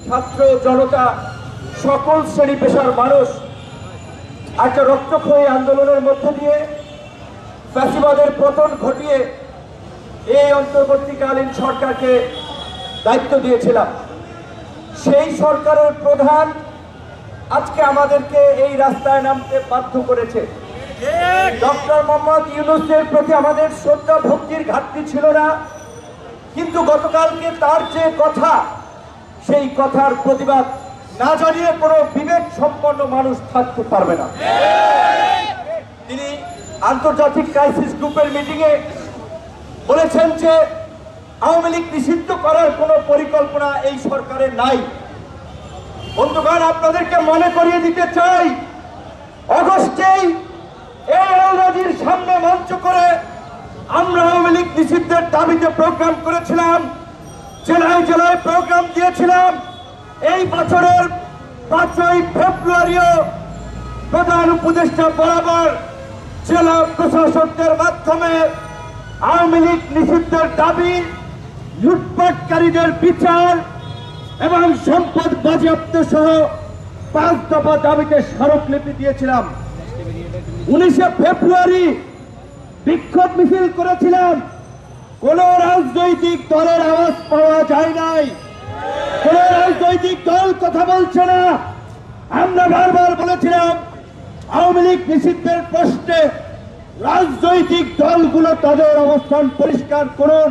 ছাত্র জনতা সকল শ্রেণী পেশার মানুষ একটা রক্তক্ষয়ী আন্দোলনের মধ্য দিয়ে ফ্যাসিবাদের পতন ঘটিয়ে এই অন্তর্বর্তীকালীন সরকারকে দায়িত্ব দিয়েছিলাম। সেই সরকারের প্রধান আজকে আমাদেরকে এই রাস্তায় নামতে বাধ্য করেছে। ডক্টর মোহাম্মদ ইউনূসের প্রতি আমাদের শ্রদ্ধা ভক্তির ঘাটতি ছিল না, কিন্তু গতকালকে তার যে কথা, সেই কথার প্রতিবাদ না জানিয়ে কোনো বিবেক সম্পন্ন মানুষ থাকতে পারবে না। তিনি আন্তর্জাতিক ক্রাইসিস গ্রুপের মিটিংয়ে বলেছেন যে আওয়ামী লীগ নিষিদ্ধ করার কোনো পরিকল্পনা এই সরকারের নাই। বন্ধুগণ, আপনাদেরকে মনে করিয়ে দিতে চাই, অগস্টেই এই আলরাজির সামনে মঞ্চ করে আমরা আওয়ামী লীগ নিষিদ্ধের দাবিতে প্রোগ্রাম করেছিলাম, জেলায় জেলায় প্রোগ্রাম দিয়েছিলাম। এই বছরের 5ই ফেব্রুয়ারিও প্রধান উপদেষ্টা বরাবর জেলা প্রশাসকদের মাধ্যমে আওয়ামী লীগ নিষিদ্ধের দাবি, লুটপাটকারীদের বিচার এবং সম্পদ বাজেয়াপ্ত সহ 5 দফা দাবিতে স্মারকলিপি দিয়েছিলাম। 19শে ফেব্রুয়ারি বিক্ষোভ মিছিল করেছিলাম। কোন রাজনৈতিক দলের আওয়াজ পাওয়া যায় নাই, কোন রাজনৈতিক দল কথা বলছে না। আমরা বারবার বলেছিলাম আওয়ামী লীগ নিষিদ্ধের প্রশ্নে রাজনৈতিক দলগুলো তাদের অবস্থান পরিষ্কার করুন।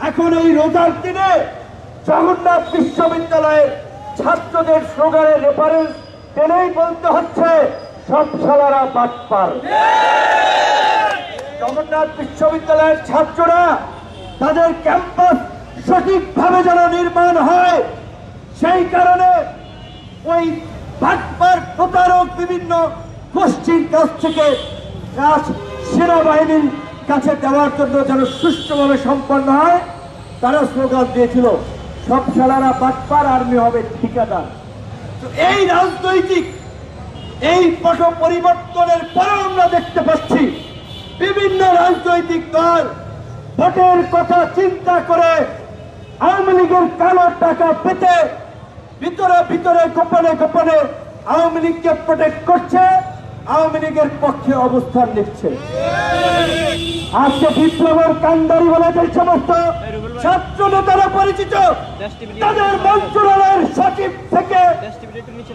এখন এই রোজার দিনে জগন্নাথ বিশ্ববিদ্যালয়ের ছাত্রদের স্লোগানের রেফারেন্স টেনেই বলতে হচ্ছে সব শালারা বাটপার। জগন্নাথ বিশ্ববিদ্যালয়ের ছাত্ররা তাদের ক্যাম্পাস সঠিকভাবে যেন নির্মাণ হয়, সেই কারণে ওই বাটপার প্রতারক বিভিন্ন গোষ্ঠীর কাছ থেকে কাজ সেনাবাহিনীর কাছে দেওয়ার জন্য যেন সুষ্ঠুভাবে সম্পন্ন হয়, তারা স্লোগান দিয়েছিল সব শালারা বাটপার, আর্মি হবে ঠিকাদার। তো এই রাজনৈতিক এই পট পরিবর্তনের পরেও আমরা দেখতে পাচ্ছি বিভিন্ন রাজনৈতিক দল ভোটের কথা চিন্তা করে আওয়ামী লীগের কালো টাকা পেতে ভিতরে ভিতরে গোপনে গোপনে আওয়ামী লীগকে প্রোটেক্ট করছে, আওয়ামী লীগের পক্ষে অবস্থান নিচ্ছে। আজকে বিপ্লবের কান্ডারি বলে যে সমস্ত ছাত্র নেতারা পরিচিত, তাদের মন্ত্রণালয়ের সচিব থেকে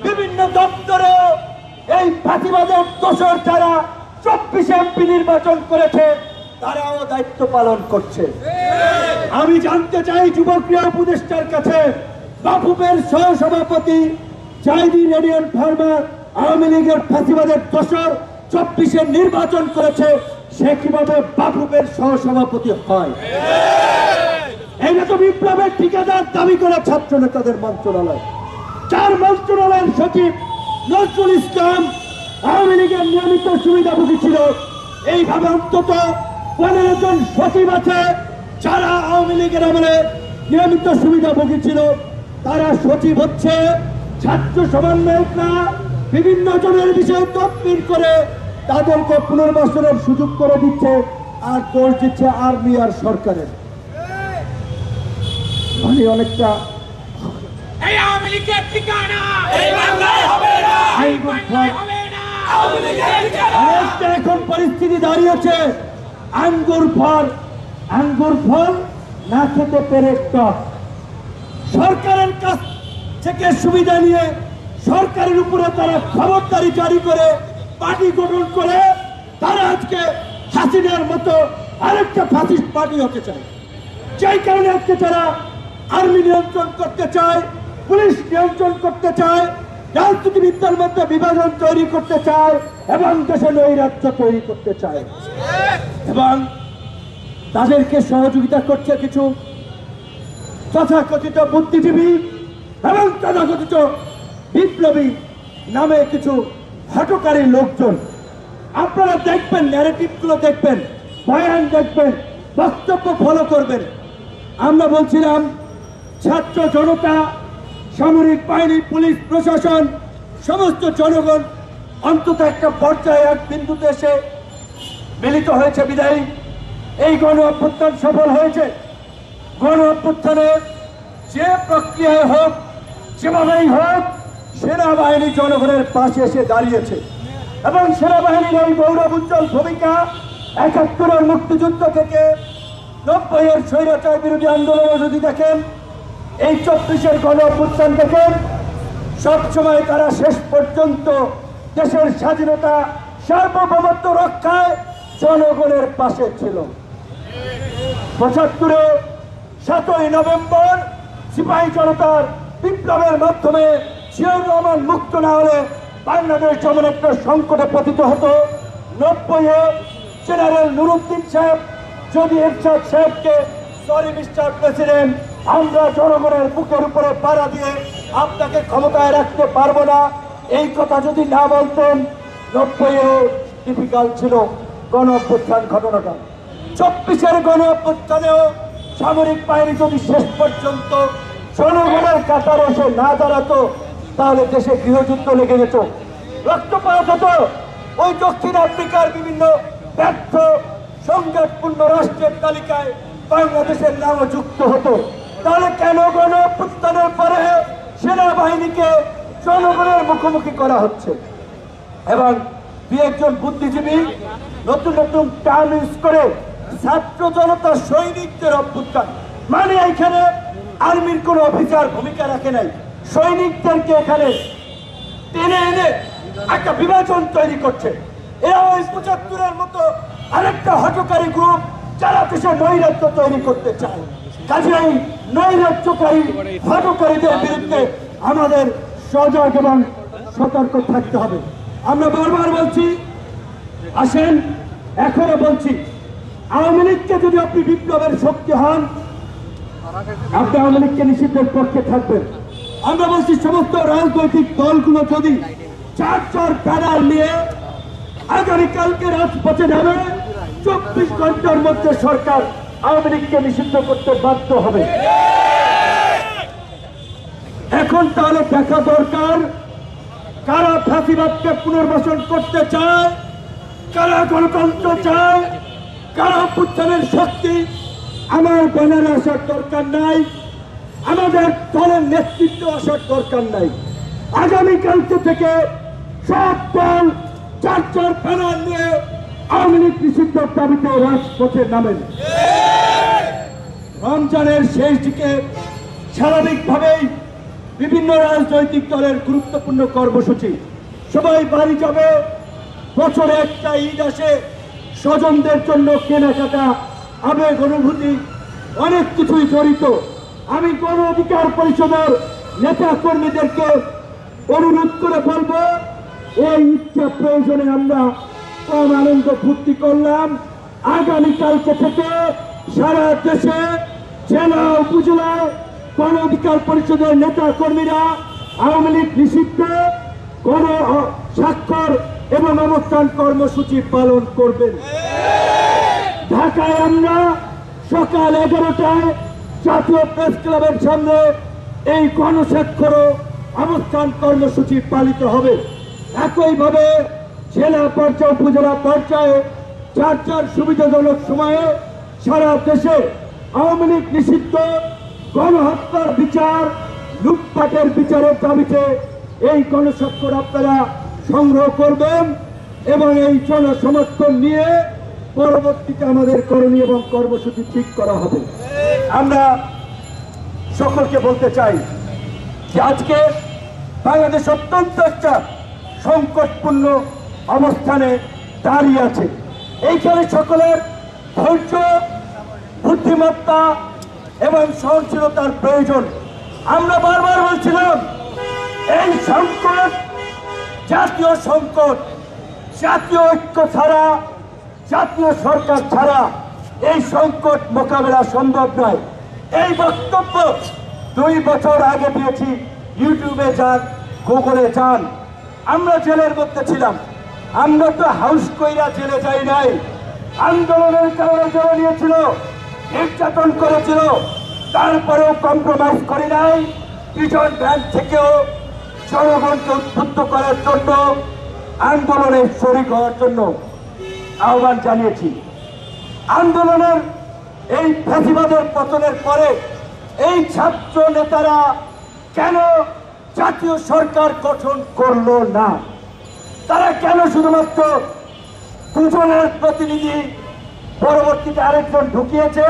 বিভিন্ন দপ্তরে এই ফাঁসিবাদের দোষর যারা 24 এমপি নির্বাচন করেছে তারাও দায়িত্ব পালন করছে। আমি জানতে চাই যুবক্রিয়া উপদেষ্টার কাছে, বাফুফের সহসভাপতি জাহিদি রেডিয়ান ফার্মার আওয়ামী লীগের ফাঁসিবাদের দোষর 24 নির্বাচন করেছে, সে কিভাবে বাফুফের সহসভাপতি হয়? এটা তো বিপ্লবের ঠিকাদার দাবি করে ছাত্র নেতাদের মন্ত্রণালয়। 4 মন্ত্রণালয়ের সচিব নজরুল ইসলাম আওয়ামী লীগের নিয়মিত সুবিধাভোগী ছিল। এইভাবে অন্তত 15 জন সচিব আছে যারা আওয়ামী লীগের আমলে নিয়মিত সুবিধাভোগী ছিল। তারা সচিব হচ্ছে ছাত্র সমন্বয়করা বিভিন্ন জনের বিষয়ে তদবির করে তাদেরকে পুনর্বাসনের সুযোগ করে দিচ্ছে, আর দোষ দিচ্ছে আর্মি আর সরকারের। মানে অনেকটা এখন পরিস্থিতি দাঁড়িয়েছে আঙ্গুর ফল না খেতে পেরে টক। সরকারের কাছ থেকে সুবিধা নিয়ে সরকারের উপরে তারা খবরদারি জারি করে পার্টি গঠন করে তারা আজকে হাসিনার মতো আরেকটা ফ্যাসিস্ট পার্টি হতে চায়। যেই কারণে আজকে তারা আর্মি নিয়ন্ত্রণ করতে চায়, পুলিশ নিয়ন্ত্রণ করতে চায়, রাজনীতিবিদদের মধ্যে বিভাজন তৈরি করতে চায় এবং দেশে নৈরাজ্য তৈরি করতে চায়। এবং তাদেরকে সহযোগিতা করছে কিছু তথাকথিত বুদ্ধিজীবী এবং তথাকথিত বিপ্লবী নামে কিছু হটকারী লোকজন। আপনারা দেখবেন, ন্যারেটিভগুলো দেখবেন, বয়ান দেখবেন, বক্তব্য ফলো করবেন। আমরা বলছিলাম ছাত্র জনতা, সামরিক বাহিনী, পুলিশ প্রশাসন, সমস্ত জনগণ অন্তত একটা পর্যায়ে এক বিন্দুতে এসে মিলিত হয়েছে বিদায়ী এই গণ অভ্যুত্থান সফল হয়েছে। গণ অভ্যুত্থানের যে প্রক্রিয়ায় হোক যেভাবেই হোক সেনাবাহিনী জনগণের পাশে এসে দাঁড়িয়েছে এবং সেনাবাহিনীর এই গৌরব উজ্জ্বল ভূমিকা ৭১-এর মুক্তিযুদ্ধ থেকে ৯০-এর স্বৈরাচার বিরোধী আন্দোলনে যদি দেখেন, এই ২৪-এর গণ অভ্যুত্থান দেখেন, সবসময় তারা শেষ পর্যন্ত দেশের স্বাধীনতা সার্বভৌমত্ব রক্ষায় জনগণের পাশে ছিল। ৭৫-এ ৭ই নভেম্বর সিপাহী জনতার বিপ্লবের মাধ্যমে জিয়াউর রহমান মুক্ত না হলে বাংলাদেশ যেমন একটা সংকটে পতিত হতো। ৯০-এ জেনারেল নুরুদ্দিন সাহেব যদি এরশাদ সাহেবকে সরি মিস্টার প্রেসিডেন্ট, আমরা জনগণের বুকের উপরে পাড়া দিয়ে আপনাকে ক্ষমতায় রাখতে পারবো না, এই কথা যদি না বলতেন, ৯০-এ ডিফিকাল্ট ছিল গণ অভ্যুত্থান ঘটনাটা। ২৪-এর গণ অভ্যুত্থানেও সামরিক বাহিনী যদি শেষ পর্যন্ত জনগণের কাতারে এসে না দাঁড়াতো, তাহলে দেশে গৃহযুদ্ধ লেগে যেত, রক্তপাত হতো। ওই দক্ষিণ আফ্রিকার বিভিন্ন ব্যর্থ সংঘাতপূর্ণ রাষ্ট্রের তালিকায় বাংলাদেশের নামও যুক্ত হতো। তাহলে কেন গণ অভ্যুত্থানের পরে সেনাবাহিনীকে জনগণের মুখোমুখি করা হচ্ছে? এবং দু একজন বুদ্ধিজীবী নতুন নতুন টার্ম ইউজ করে ছাত্র জনতা সৈনিকদের অভ্যুত্থান, মানে এখানে আর্মির কোন অফিসার ভূমিকা রাখে নাই, সৈনিকদেরকে এখানে টেনে এনে একটা বিভাজন তৈরি করছে। এরা ওই ৭৫-এর মতো আরেকটা হঠকারী গ্রুপ যারা দেশে নৈরাজ্য তৈরি করতে চায়। কাজেই নৈরাজ্যকারী হঠকারীদের বিরুদ্ধে আমাদের সজাগ এবং সতর্ক থাকতে হবে। আমরা বারবার বলছি, আসেন এখনো বলছি, আওয়ামী লীগকে যদি আপনি বিপ্লবের শক্তি হন, আপনি আওয়ামী লীগকে নিষিদ্ধের পক্ষে থাকবেন। আমরা বলছি সমস্ত রাজনৈতিক দলগুলো যদি ৪ ব্যানার নিয়ে আগামীকালকে রাজপথে যাবে, ২৪ ঘন্টার মধ্যে সরকার আওয়ামী লীগকে নিষিদ্ধ করতে বাধ্য হবে। এখন তাহলে দেখা দরকার কারা ফাঁসিবাদকে পুনর্বাসন করতে চায়, কারা গণতন্ত্র চায়, কারা অভ্যুত্থানের শক্তি। আমার ব্যানারে আসার দরকার নাই, আমাদের দলের নেতৃত্ব আসার দরকার নাই। আগামীকালকে থেকে সব দল ৪ ব্যানার নিয়ে আওয়ামী লীগ নিষিদ্ধের দাবিতে রাজপথে নামেন। রমজানের শেষ দিকে স্বাভাবিকভাবেই বিভিন্ন রাজনৈতিক দলের গুরুত্বপূর্ণ কর্মসূচি, সবাই বাড়ি যাবে, বছরে একটা ঈদ আসে, স্বজনদের জন্য কেনাকাটা, আবেগ অনুভূতি, অনেক কিছুই জড়িত। আমি গণ অধিকার পরিষদের নেতা কর্মীদেরকে অনুরোধ করে বলবো, এই ইচ্ছা প্রয়োজনে আমরা কম আনন্দ ফুর্তি করলাম। আগামীকালকে থেকে সারা দেশে জেলা উপজেলায় গণ অধিকার পরিষদের নেতা কর্মীরা আওয়ামী লীগ নিষিদ্ধ গণ স্বাক্ষর এবং অবস্থান কর্মসূচি পালন করবেন। ঢাকায় আমরা সকাল 11টায় জাতীয় প্রেস ক্লাবের সামনে এই গণস্বাক্ষর অবস্থান কর্মসূচি পালিত হবে। একইভাবে জেলা পর্যায়ে উপজেলা পর্যায়ে ৪ সুবিধাজনক সময়ে সারা দেশে আওয়ামী লীগ নিষিদ্ধ গণহত্যার বিচার, লুটপাটের বিচারের দাবিতে এই গণস্বাক্ষর আপনারা সংগ্রহ করবেন এবং এই জনসমর্থন নিয়ে পরবর্তীতে আমাদের করণীয় এবং কর্মসূচি ঠিক করা হবে। আমরা সকলকে বলতে চাই যে আজকে বাংলাদেশ অত্যন্ত একটা সংকটপূর্ণ অবস্থানে দাঁড়িয়ে আছে। এইখানে সকলের ধৈর্য, বুদ্ধিমত্তা এবং সহনশীলতার প্রয়োজন। আমরা বারবার বলছিলাম এই সংকট জাতীয় সংকট, জাতীয় ঐক্য ছাড়া, জাতীয় সরকার ছাড়া এই সংকট মোকাবেলা সম্ভব নয়। এই বক্তব্য 2 বছর আগে দিয়েছি। ইউটিউবে যান, গুগলে যান। আমরা জেলের মধ্যে ছিলাম, আমরা তো হাউস কইরা জেলে যাই নাই। আন্দোলনের কারণে জেলে নিয়েছিল, নির্যাতন করেছিল, তারপরেও কম্প্রোমাইজ করি নাই। পিছন ব্যাংক থেকেও জনগণকে উদ্বুদ্ধ করার জন্য, আন্দোলনে শরিক হওয়ার জন্য আহ্বান জানিয়েছি। আন্দোলনের এই ফ্যাসিবাদের পতনের পরে এই ছাত্র নেতারা কেন জাতীয় সরকার গঠন করলো না? তারা কেন শুধুমাত্র দুজনের প্রতিনিধি পরবর্তীতে আরেকজন ঢুকিয়েছে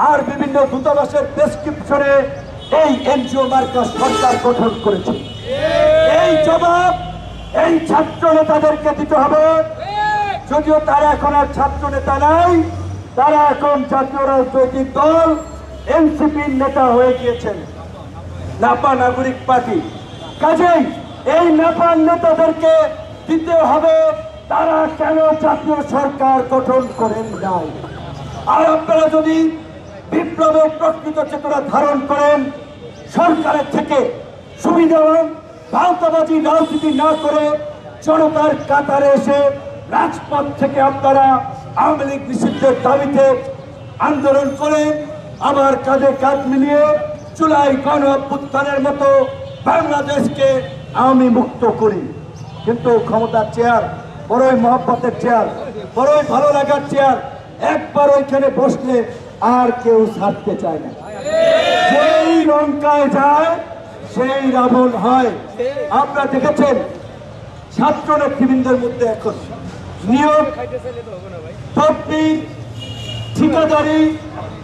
আর বিভিন্ন দূতাবাসের প্রেসক্রিপশনে এই এনজিও মার্কা সরকার গঠন করেছে? এই জবাব এই ছাত্র নেতাদেরকে দিতে হবে। যদিও তারা এখন আর ছাত্র নেতা নাই, তারা এখন জাতীয় রাজনৈতিক দল এনসিপির নেতা হয়ে গিয়েছেন, নাপা নাগরিক পার্টি। কাজেই এই নাপার নেতাদেরকে দিতে হবে তারা কেন জাতীয় সরকার গঠন করেন নাই। আর আপনারা যদি বিপ্লবের প্রকৃত চেতনা ধারণ করেন, সরকারের থেকে সুবিধাবান ভাওতাবাজি রাজনীতি না করে জনতার কাতারে এসে রাজপথ থেকে আপনারা আওয়ামী লীগ নিষিদ্ধের দাবিতে আন্দোলন করেন, আবার কাঁধে কাঁধ মিলিয়ে জুলাই গণ অভ্যুত্থানের মতো বাংলাদেশকে আওয়ামী মুক্ত করি। কিন্তু ক্ষমতার চেয়ার বড়ই মহব্বতের চেয়ার, বড়ই ভালো লাগার চেয়ার, একবার ওইখানে বসলে আর কেউ ছাড়তে চায় না। যেই লঙ্কায় যায় সেই রাবণ হয়। আপনারা দেখেছেন ছাত্র নেতৃবৃন্দের মধ্যে এখন নিয়োগ, তদবির, ঠিকাদারি,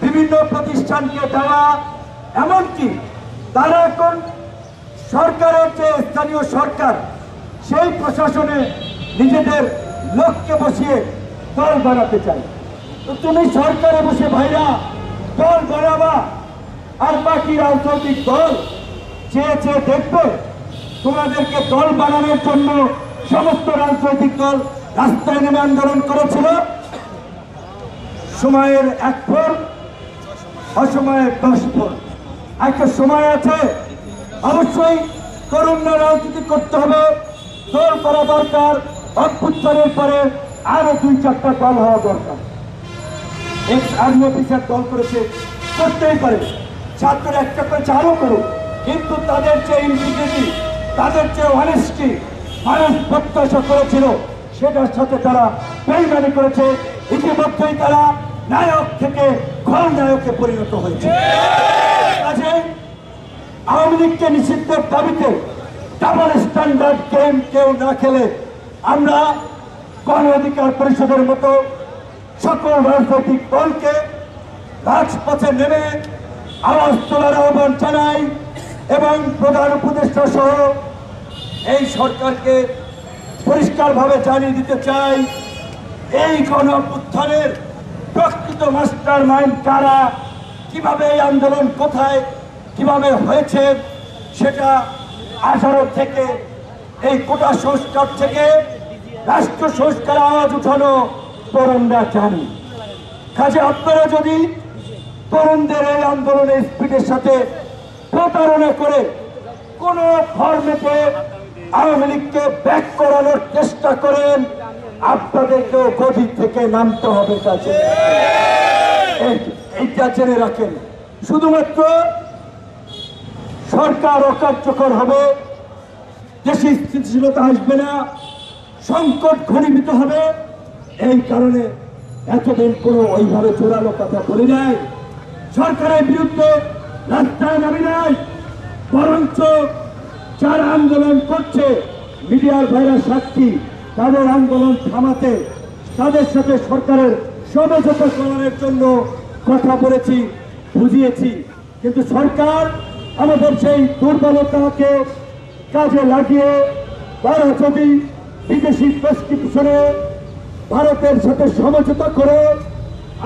বিভিন্ন প্রতিষ্ঠানকে দেওয়া, এমনকি তারা এখন সরকারের যে স্থানীয় সরকার সেই প্রশাসনে নিজেদের লোককে বসিয়ে দল বানাতে চায়। তো তুমি সরকারে বসে ভাইরা দল বানাবা, আর বাকি রাজনৈতিক দল চেয়ে চেয়ে দেখবে তোমাদেরকে দল বানানোর জন্য সমস্ত রাজনৈতিক দল রাস্তায় নেমে আন্দোলন করেছিল। সময়ের 1 ফোর, অসময়ের 10 ফোর। একটা সময় আছে, অবশ্যই তরুণরা রাজনীতি করতে হবে, দল করা দরকার, অভ্যুত্থানের পরে আরো 2-4টা দল হওয়া দরকার। এক্স আর্মি অফিসার দল করেছে, করতেই পারে, ছাত্ররা একটা করে আরো করুক, কিন্তু তাদের যে ইন্টিগ্রিটি, তাদের যে অনেস্টি মানুষ প্রত্যাশা করেছিল সেটার সাথে তারা বেইমানি করেছে। ইতিমধ্যেই তারা নায়ক থেকে খলনায়কে পরিণত হয়েছে। কাজে আওয়ামী লীগকে নিষিদ্ধের দাবিতে ডাবল স্ট্যান্ডার্ড গেম কেউ না খেলে আমরা গণ অধিকার পরিষদের মতো সকল রাজনৈতিক দলকে রাজপথে নেমে আওয়াজ তোলার আহ্বান জানাই এবং প্রধান উপদেষ্টা সহ এই সরকারকে পরিষ্কারভাবে জানিয়ে দিতে চাই, এই গণ অভ্যুত্থানের প্রকৃত মাস্টার মাইন্ড কারা, কিভাবে এই আন্দোলন কোথায় কিভাবে হয়েছে সেটা 18 থেকে এই কোটা সংস্কার থেকে রাষ্ট্র সংস্কার আওয়াজ উঠানো তরুণরা জানি। কাজে আপনারা যদি তরুণদের এই আন্দোলনের স্পিডের সাথে প্রতারণা করে কোন ফর্মেটে আওয়ামী লীগকে ব্যাক করানোর চেষ্টা করেন, আপনাদেরকেও গদি থেকে নামতে হবে। কাছে এইটা জেনে রাখেন, শুধুমাত্র সরকার অকার্যকর হবে, দেশে স্থিতিশীলতা আসবে না, সংকট ঘনীভূত হবে। এই কারণে এতদিন কোনো ওইভাবে জোরালো কথা বলি নাই, সরকারের বিরুদ্ধে রাস্তায় নামি নাই, বরঞ্চ যারা আন্দোলন করছে মিডিয়ার ভাইরা সাক্ষী, তাদের আন্দোলন থামাতে তাদের সাথে সরকারের সমঝোতা করার জন্য কথা বলেছি, বুঝিয়েছি। কিন্তু সরকার আমাদের সেই দুর্বলতাকে কাজে লাগিয়ে তারা যদি বিদেশি প্রেসক্রিপশনে ভারতের সাথে সমঝোতা করে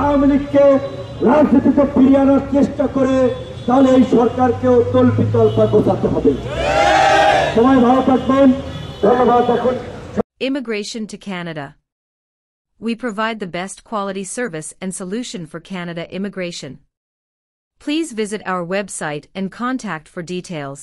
আওয়ামী লীগকে রাজনীতিতে ফিরিয়ে আনার চেষ্টা করে, তাহলে এই সরকারকেও তল্পিতল্পা বোঝাতে হবে। সবাই ভালো থাকবেন, ধন্যবাদ। এখন Immigration to Canada. We provide the best quality service and solution for Canada immigration. Please visit our website and contact for details.